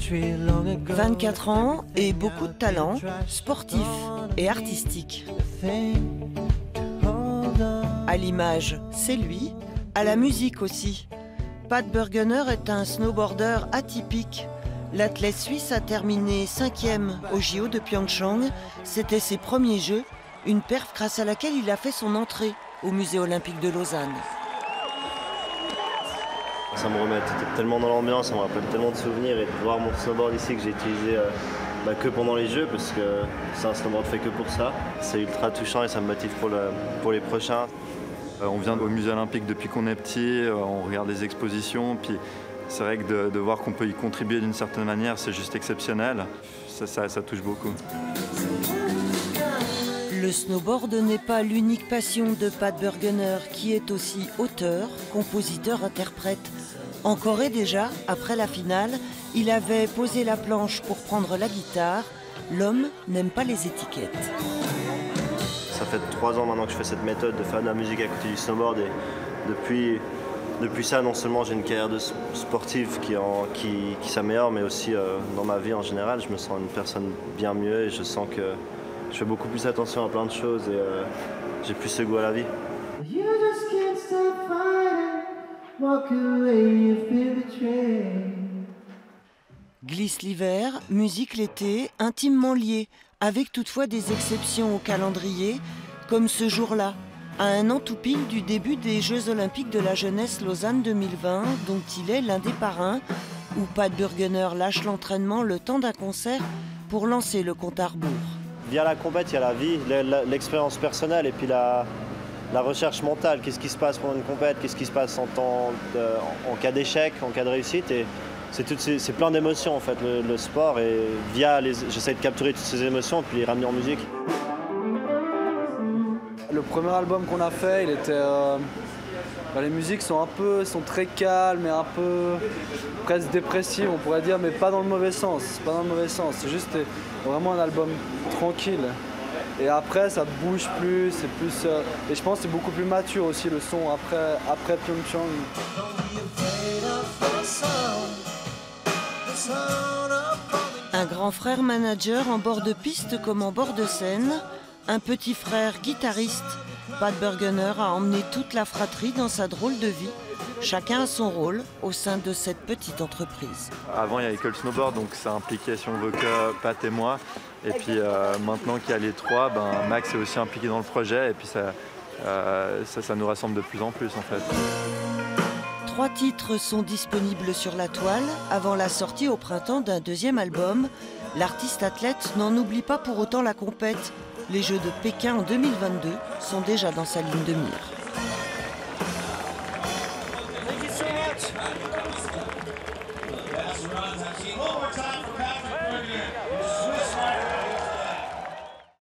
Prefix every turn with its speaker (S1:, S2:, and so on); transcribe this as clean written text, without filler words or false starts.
S1: 24 ans et beaucoup de talent, sportif et artistique. À l'image, c'est lui, à la musique aussi. Pat Burgener est un snowboarder atypique. L'athlète suisse a terminé 5e au JO de Pyeongchang. C'était ses premiers jeux, une perf grâce à laquelle il a fait son entrée au musée olympique de Lausanne.
S2: Ça me remet tellement dans l'ambiance, ça me rappelle tellement de souvenirs et de voir mon snowboard ici que j'ai utilisé que pendant les Jeux parce que c'est un snowboard fait que pour ça. C'est ultra touchant et ça me motive pour les prochains.
S3: On vient au musée olympique depuis qu'on est petit, on regarde les expositions, puis c'est vrai que de voir qu'on peut y contribuer d'une certaine manière, c'est juste exceptionnel. Ça touche beaucoup.
S1: Le snowboard n'est pas l'unique passion de Pat Burgener, qui est aussi auteur, compositeur, interprète. En Corée déjà, après la finale, il avait posé la planche pour prendre la guitare. L'homme n'aime pas les étiquettes.
S2: Ça fait 3 ans maintenant que je fais cette méthode de faire de la musique à côté du snowboard et depuis ça, non seulement j'ai une carrière de sportive qui s'améliore, mais aussi dans ma vie en général, je me sens une personne bien mieux et je sens que je fais beaucoup plus attention à plein de choses et j'ai plus ce goût à la vie.
S1: Glisse l'hiver, musique l'été, intimement liés, avec toutefois des exceptions au calendrier, comme ce jour-là, à un an tout pile du début des Jeux Olympiques de la Jeunesse Lausanne 2020, dont il est l'un des parrains, où Pat Burgener lâche l'entraînement le temps d'un concert pour lancer le compte à rebours.
S2: Via la compète, il y a la vie, l'expérience personnelle et puis la recherche mentale. Qu'est-ce qui se passe pendant une compète, qu'est-ce qui se passe en cas d'échec, en cas de réussite. Et c'est plein d'émotions en fait, le sport. Et j'essaie de capturer toutes ces émotions et puis les ramener en musique.
S4: Le premier album qu'on a fait, il était, les musiques sont très calmes et un peu presque dépressives, on pourrait dire, mais pas dans le mauvais sens. Pas dans le mauvais sens. C'est juste vraiment un album tranquille. Et après, ça bouge plus, c'est plus. Et je pense que c'est beaucoup plus mature aussi le son après Pyeongchang.
S1: Un grand frère manager en bord de piste comme en bord de scène. Un petit frère guitariste, Pat Burgener a emmené toute la fratrie dans sa drôle de vie. Chacun a son rôle au sein de cette petite entreprise.
S3: Avant, il y avait que le snowboard, donc ça impliquait, si on veut, que Pat et moi. Et puis maintenant qu'il y a les trois, Max est aussi impliqué dans le projet. Et puis ça nous rassemble de plus en plus, en fait.
S1: 3 titres sont disponibles sur la toile avant la sortie au printemps d'un 2e album. L'artiste athlète n'en oublie pas pour autant la compète. Les Jeux de Pékin en 2022 sont déjà dans sa ligne de mire.
S5: One more time for Pat Burgener.